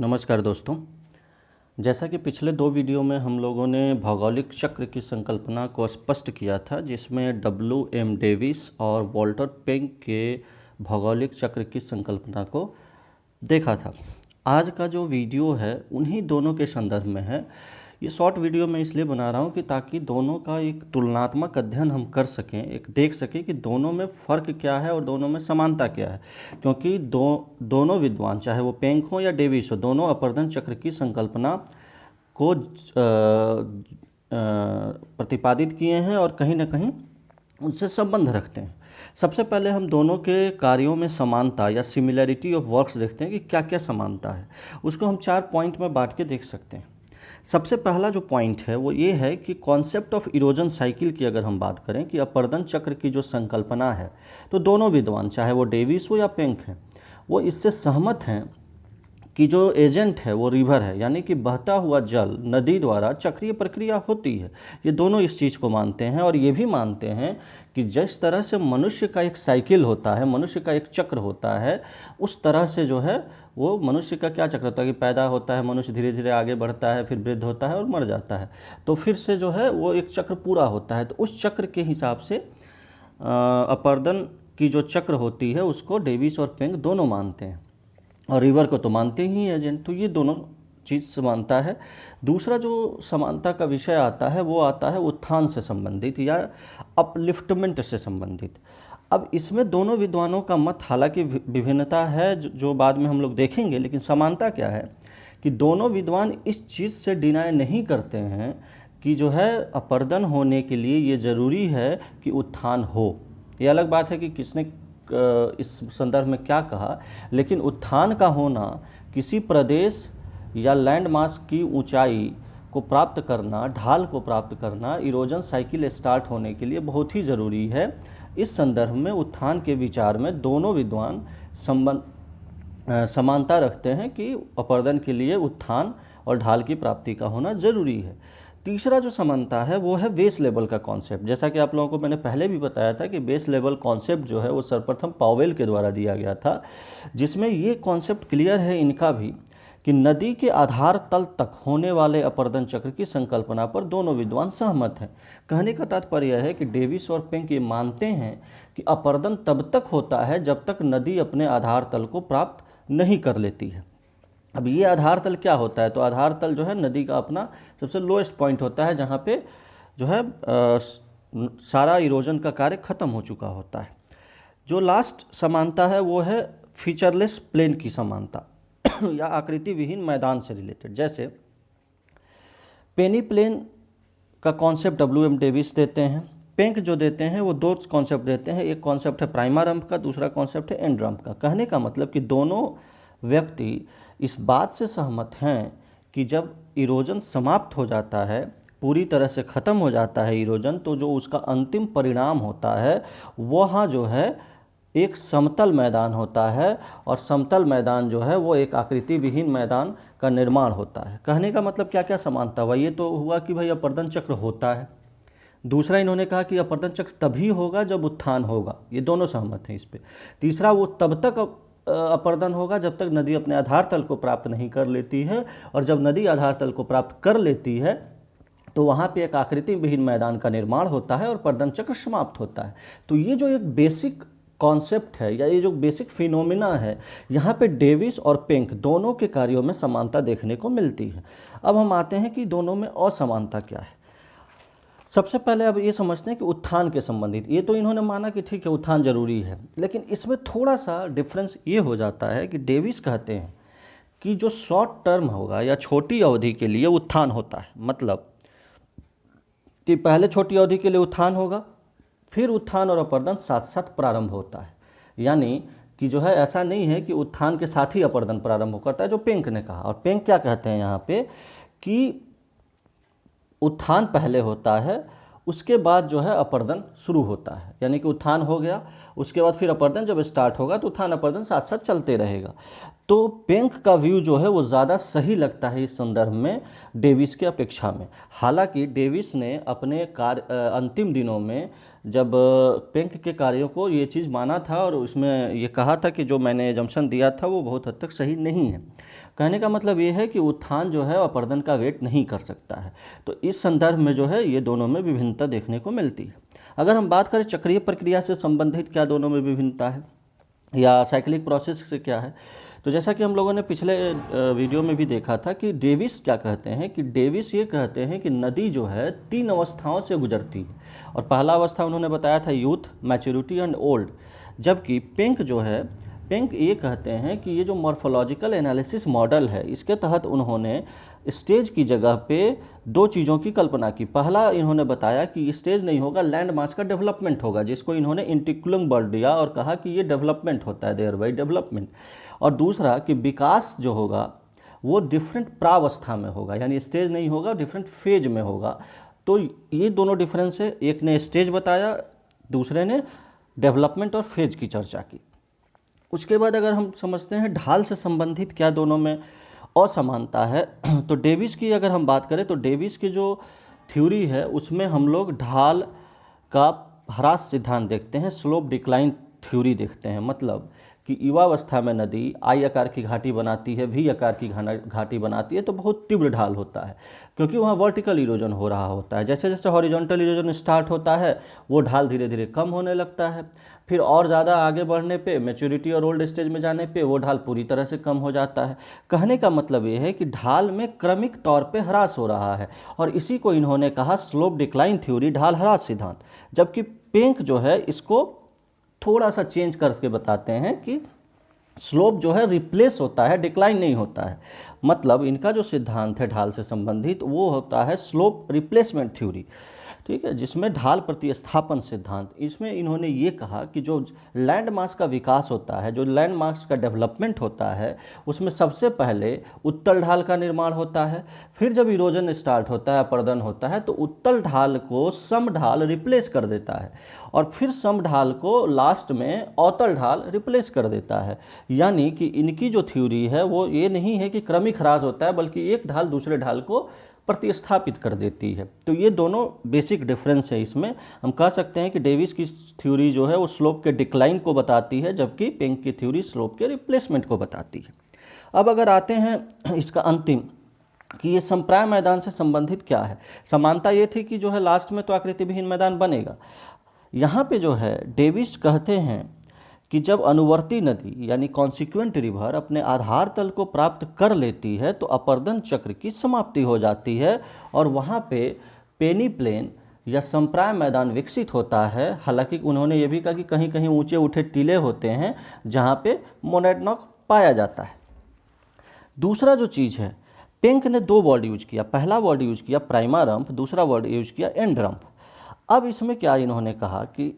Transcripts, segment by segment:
नमस्कार दोस्तों। जैसा कि पिछले दो वीडियो में हम लोगों ने भौगोलिक चक्र की संकल्पना को स्पष्ट किया था, जिसमें W.M. डेविस और वॉल्टर पेंक के भौगोलिक चक्र की संकल्पना को देखा था। आज का जो वीडियो है उन्हीं दोनों के संदर्भ में है। ये शॉर्ट वीडियो मैं इसलिए बना रहा हूँ कि ताकि दोनों का एक तुलनात्मक अध्ययन हम कर सकें, एक देख सकें कि दोनों में फ़र्क क्या है और दोनों में समानता क्या है। क्योंकि दोनों विद्वान, चाहे वो पेंक हो या डेविस हो, दोनों अपर्दन चक्र की संकल्पना को प्रतिपादित किए हैं और कहीं ना कहीं उनसे संबंध रखते हैं। सबसे पहले हम दोनों के कार्यों में समानता या सिमिलैरिटी ऑफ वर्क्स देखते हैं कि क्या क्या समानता है। उसको हम 4 पॉइंट में बांट के देख सकते हैं। सबसे पहला जो पॉइंट है वो ये है कि कॉन्सेप्ट ऑफ इरोजन साइकिल की अगर हम बात करें कि अपर्दन चक्र की जो संकल्पना है, तो दोनों विद्वान, चाहे वो डेविस हो या पेंक हैं, वो इससे सहमत हैं कि जो एजेंट है वो रिवर है, यानी कि बहता हुआ जल नदी द्वारा चक्रीय प्रक्रिया होती है। ये दोनों इस चीज़ को मानते हैं और ये भी मानते हैं कि जिस तरह से मनुष्य का एक साइकिल होता है, मनुष्य का एक चक्र होता है, उस तरह से जो है वो मनुष्य का क्या चक्र होता है कि पैदा होता है, मनुष्य धीरे धीरे आगे बढ़ता है, फिर वृद्ध होता है और मर जाता है, तो फिर से जो है वो एक चक्र पूरा होता है। तो उस चक्र के हिसाब से अपर्दन की जो चक्र होती है उसको डेविस और पेंक दोनों मानते हैं, और रिवर को तो मानते ही एजेंट। तो ये दोनों चीज़ समानता है। दूसरा जो समानता का विषय आता है वो आता है उत्थान से संबंधित या अपलिफ्टमेंट से संबंधित। अब इसमें दोनों विद्वानों का मत, हालांकि विभिन्नता है जो बाद में हम लोग देखेंगे, लेकिन समानता क्या है कि दोनों विद्वान इस चीज़ से डिनाई नहीं करते हैं कि जो है अपर्दन होने के लिए ये ज़रूरी है कि उत्थान हो। ये अलग बात है कि किसने इस संदर्भ में क्या कहा, लेकिन उत्थान का होना, किसी प्रदेश या लैंड मास की ऊंचाई को प्राप्त करना, ढाल को प्राप्त करना, इरोजन साइकिल स्टार्ट होने के लिए बहुत ही ज़रूरी है। इस संदर्भ में उत्थान के विचार में दोनों विद्वान समानता रखते हैं कि अपर्दन के लिए उत्थान और ढाल की प्राप्ति का होना ज़रूरी है। तीसरा जो समानता है वो है बेस लेवल का कॉन्सेप्ट। जैसा कि आप लोगों को मैंने पहले भी बताया था कि बेस लेवल कॉन्सेप्ट जो है वो सर्वप्रथम पावेल के द्वारा दिया गया था, जिसमें ये कॉन्सेप्ट क्लियर है इनका भी कि नदी के आधार तल तक होने वाले अपर्दन चक्र की संकल्पना पर दोनों विद्वान सहमत हैं। कहने का तात्पर्य है कि डेविस और पेंक ये मानते हैं कि अपर्दन तब तक होता है जब तक नदी अपने आधार तल को प्राप्त नहीं कर लेती है। अब ये आधार तल क्या होता है? तो आधार तल जो है नदी का अपना सबसे लोएस्ट पॉइंट होता है, जहाँ पे जो है सारा इरोजन का कार्य खत्म हो चुका होता है। जो लास्ट समानता है वो है फीचरलेस प्लेन की समानता या आकृति विहीन मैदान से रिलेटेड। जैसे पेनी प्लेन का कॉन्सेप्ट W.M. डेविस देते हैं, पेंक जो देते हैं वो दो कॉन्सेप्ट देते हैं। एक कॉन्सेप्ट है प्राइमा रंप का, दूसरा कॉन्सेप्ट है एंड रंप का। कहने का मतलब कि दोनों व्यक्ति इस बात से सहमत हैं कि जब इरोजन समाप्त हो जाता है, पूरी तरह से ख़त्म हो जाता है इरोजन, तो जो उसका अंतिम परिणाम होता है वहाँ जो है एक समतल मैदान होता है, और समतल मैदान जो है वो एक आकृति विहीन मैदान का निर्माण होता है। कहने का मतलब क्या क्या समानता हुआ? ये तो हुआ कि भाई अपर्दन चक्र होता है। दूसरा इन्होंने कहा कि अपर्दन चक्र तभी होगा जब उत्थान होगा, ये दोनों सहमत हैं इस पे। तीसरा, वो तब तक अपर्दन होगा जब तक नदी अपने आधार तल को प्राप्त नहीं कर लेती है, और जब नदी आधार तल को प्राप्त कर लेती है तो वहाँ पे एक आकृति विहीन मैदान का निर्माण होता है और अपर्दन चक्र समाप्त होता है। तो ये जो एक बेसिक कॉन्सेप्ट है या ये जो बेसिक फिनोमिना है, यहाँ पे डेविस और पेंक दोनों के कार्यों में समानता देखने को मिलती है। अब हम आते हैं कि दोनों में असमानता क्या है। सबसे पहले अब ये समझते हैं कि उत्थान के संबंधित, ये तो इन्होंने माना कि ठीक है उत्थान जरूरी है, लेकिन इसमें थोड़ा सा डिफरेंस ये हो जाता है कि डेविस कहते हैं कि जो शॉर्ट टर्म होगा या छोटी अवधि के लिए उत्थान होता है, मतलब कि पहले छोटी अवधि के लिए उत्थान होगा, फिर उत्थान और अपर्दन साथ साथ प्रारंभ होता है। यानी कि जो है ऐसा नहीं है कि उत्थान के साथ ही अपर्दन प्रारंभ करता है, जो पेंक ने कहा। और पेंक क्या कहते हैं यहाँ पे कि उत्थान पहले होता है, उसके बाद जो है अपर्दन शुरू होता है। यानी कि उत्थान हो गया, उसके बाद फिर अपर्दन जब स्टार्ट होगा तो उत्थान अपर्दन साथ साथ चलते रहेगा। तो पेंक का व्यू जो है वो ज़्यादा सही लगता है इस संदर्भ में डेविस के अपेक्षा में। हालांकि डेविस ने अपने अंतिम दिनों में जब पेंक के कार्यों को ये चीज़ माना था और उसमें ये कहा था कि जो मैंने एजम्पशन दिया था वो बहुत हद तक सही नहीं है। कहने का मतलब ये है कि उत्थान जो है अपर्दन का वेट नहीं कर सकता है। तो इस संदर्भ में जो है ये दोनों में विभिन्नता देखने को मिलती है। अगर हम बात करें चक्रीय प्रक्रिया से संबंधित क्या दोनों में विभिन्नता है या साइक्लिक प्रोसेस से क्या है, तो जैसा कि हम लोगों ने पिछले वीडियो में भी देखा था कि डेविस क्या कहते हैं कि डेविस ये कहते हैं कि नदी जो है 3 अवस्थाओं से गुजरती है। और पहला अवस्था उन्होंने बताया था यूथ, मैच्योरिटी एंड ओल्ड। जबकि पेंक जो है, पेंक ये कहते हैं कि ये जो मॉर्फोलॉजिकल एनालिसिस मॉडल है इसके तहत उन्होंने स्टेज की जगह पे 2 चीज़ों की कल्पना की। पहला इन्होंने बताया कि स्टेज नहीं होगा, लैंड मास का डेवलपमेंट होगा, जिसको इन्होंने इंटिकुलम वर्ड दिया और कहा कि ये डेवलपमेंट होता है, देयर बाई डेवलपमेंट। और दूसरा कि विकास जो होगा वो डिफरेंट प्रावस्था में होगा, यानी स्टेज नहीं होगा, डिफरेंट फेज में होगा। तो ये दोनों डिफरेंस है, एक ने स्टेज बताया, दूसरे ने डेवलपमेंट और फेज की चर्चा की। उसके बाद अगर हम समझते हैं ढाल से संबंधित क्या दोनों में असमानता है, तो डेविस की अगर हम बात करें तो डेविस की जो थ्योरी है उसमें हम लोग ढाल का ह्रास सिद्धांत देखते हैं, स्लोप डिक्लाइन थ्योरी देखते हैं। मतलब कि युवावस्था में नदी आई आकार की घाटी बनाती है, वी आकार की घाटी बनाती है, तो बहुत तीव्र ढाल होता है क्योंकि वहाँ वर्टिकल इरोजन हो रहा होता है। जैसे जैसे हॉरिजॉन्टल इरोजन स्टार्ट होता है वो ढाल धीरे धीरे कम होने लगता है। फिर और ज़्यादा आगे बढ़ने पे, मैच्योरिटी और ओल्ड स्टेज में जाने पे वो ढाल पूरी तरह से कम हो जाता है। कहने का मतलब ये है कि ढाल में क्रमिक तौर पे ह्रास हो रहा है और इसी को इन्होंने कहा स्लोप डिक्लाइन थ्योरी, ढाल ह्रास सिद्धांत। जबकि पेंक जो है इसको थोड़ा सा चेंज करके बताते हैं कि स्लोप जो है रिप्लेस होता है, डिक्लाइन नहीं होता है। मतलब इनका जो सिद्धांत है ढाल से संबंधित वो होता है स्लोप रिप्लेसमेंट थ्योरी, ठीक है, जिसमें ढाल प्रतिस्थापन सिद्धांत। इसमें इन्होंने ये कहा कि जो लैंड मास का विकास होता है, जो लैंड मास का डेवलपमेंट होता है, उसमें सबसे पहले उत्तल ढाल का निर्माण होता है। फिर जब इरोजन स्टार्ट होता है, अपर्दन होता है, तो उत्तल ढाल को सम ढाल रिप्लेस कर देता है और फिर सम ढाल को लास्ट में अवतल ढाल रिप्लेस कर देता है। यानी कि इनकी जो थ्योरी है वो ये नहीं है कि क्रमिक ह्रास होता है, बल्कि एक ढाल दूसरे ढाल को प्रतिस्थापित कर देती है। तो ये दोनों बेसिक डिफरेंस है। इसमें हम कह सकते हैं कि डेविस की थ्योरी जो है वो स्लोप के डिक्लाइन को बताती है, जबकि पेंक की थ्योरी स्लोप के रिप्लेसमेंट को बताती है। अब अगर आते हैं इसका अंतिम कि ये समप्राय मैदान से संबंधित क्या है। समानता ये थी कि जो है लास्ट में तो आकृति विहीन मैदान बनेगा। यहाँ पे जो है डेविस कहते हैं कि जब अनुवर्ती नदी यानी कॉन्सिक्वेंट रिवर अपने आधार तल को प्राप्त कर लेती है तो अपर्दन चक्र की समाप्ति हो जाती है और वहाँ पे पेनी प्लेन या समप्राय मैदान विकसित होता है। हालांकि उन्होंने ये भी कहा कि कहीं कहीं ऊंचे उठे टीले होते हैं जहाँ पे मोनोडनॉक पाया जाता है। दूसरा जो चीज़ है, पेंक ने 2 वर्ड यूज किया। पहला वर्ड यूज किया प्राइमा रंप, दूसरा वर्ड यूज किया एंड रंप। अब इसमें क्या इन्होंने कहा कि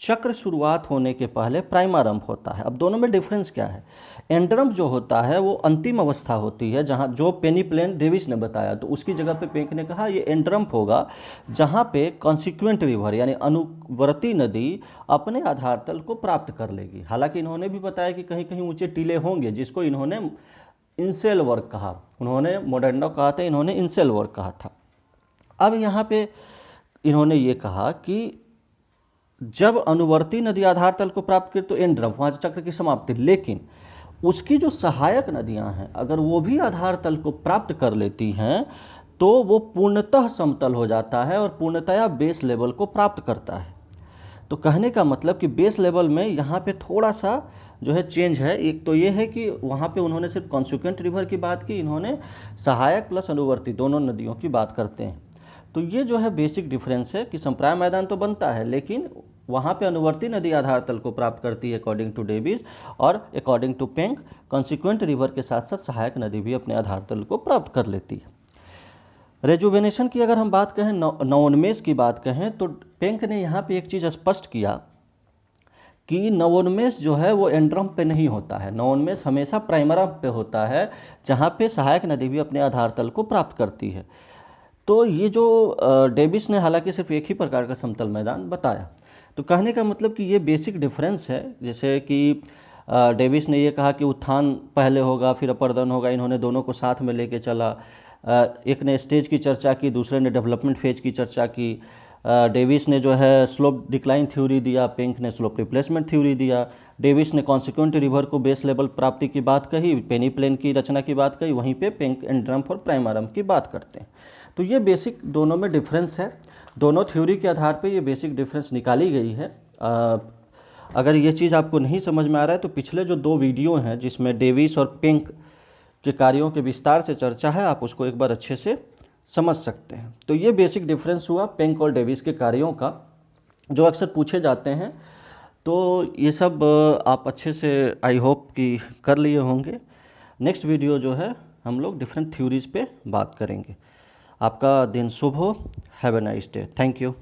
चक्र शुरुआत होने के पहले प्राइमा रंप होता है। अब दोनों में डिफरेंस क्या है? एंड रंप जो होता है वो अंतिम अवस्था होती है, जहाँ जो पेनी प्लेन डेविस ने बताया, तो उसकी जगह पे पेंक ने कहा ये एंड रंप होगा जहाँ पे कॉन्सिक्वेंट रिवर यानी अनुवर्ती नदी अपने आधार तल को प्राप्त कर लेगी। हालांकि इन्होंने भी बताया कि कहीं कहीं ऊंचे टीले होंगे, जिसको इन्होंने इंसेल वर्क कहा। उन्होंने मोडर्नो कहा था, इन्होंने इंसेल वर्क कहा था। अब यहाँ पे इन्होंने ये कहा कि जब अनुवर्ती नदी आधार तल को प्राप्त करे तो एंड रंप, वहाँ चक्र की समाप्ति। लेकिन उसकी जो सहायक नदियाँ हैं अगर वो भी आधार तल को प्राप्त कर लेती हैं तो वो पूर्णतः समतल हो जाता है और पूर्णतया बेस लेवल को प्राप्त करता है। तो कहने का मतलब कि बेस लेवल में यहाँ पे थोड़ा सा जो है चेंज है। एक तो ये है कि वहाँ पे उन्होंने सिर्फ कॉन्सिक्वेंट रिवर की बात की, इन्होंने सहायक प्लस अनुवर्ती दोनों नदियों की बात करते हैं। तो ये जो है बेसिक डिफरेंस है कि संप्राय मैदान तो बनता है लेकिन वहाँ पे अनुवर्ती नदी आधार तल को प्राप्त करती है अकॉर्डिंग टू डेविस, और according to Penck consequent river के साथ साथ सहायक नदी भी अपने आधार तल को प्राप्त कर लेती है। रेजुवेनेशन की अगर हम बात कहें, नवोन्मेष की बात कहें, तो पेंक ने यहाँ पे एक चीज़ स्पष्ट किया कि नवोन्मेष जो है वो एंड रंप पे नहीं होता है। नवोन्मेष हमेशा प्राइमर रंप पे होता है जहाँ पे सहायक नदी भी अपने आधार तल को प्राप्त करती है। तो ये जो डेविस ने हालांकि सिर्फ एक ही प्रकार का समतल मैदान बताया। तो कहने का मतलब कि ये बेसिक डिफरेंस है। जैसे कि डेविस ने ये कहा कि उत्थान पहले होगा फिर अपर्दन होगा, इन्होंने दोनों को साथ में लेके चला। एक ने स्टेज की चर्चा की, दूसरे ने डेवलपमेंट फेज की चर्चा की। डेविस ने जो है स्लोप डिक्लाइन थ्योरी दिया, पिंक ने स्लोप रिप्लेसमेंट थ्योरी दिया। डेविस ने कॉन्सिक्वेंट रिवर को बेस लेवल प्राप्ति की बात कही, पेनी प्लेन की रचना की बात कही, वहीं पे पिंक एंड ड्रम्फ और प्राइमरम की बात करते हैं। तो ये बेसिक दोनों में डिफरेंस है, दोनों थ्योरी के आधार पे ये बेसिक डिफरेंस निकाली गई है। अगर ये चीज़ आपको नहीं समझ में आ रहा है तो पिछले जो 2 वीडियो हैं जिसमें डेविस और पिंक के कार्यों के विस्तार से चर्चा है, आप उसको एक बार अच्छे से समझ सकते हैं। तो ये बेसिक डिफरेंस हुआ पिंक और डेविस के कार्यों का, जो अक्सर पूछे जाते हैं। तो ये सब आप अच्छे से आई होप कि कर लिए होंगे। नेक्स्ट वीडियो जो है हम लोग डिफरेंट थ्योरीज़ पे बात करेंगे। आपका दिन शुभ हो। Have a nice day. Thank you.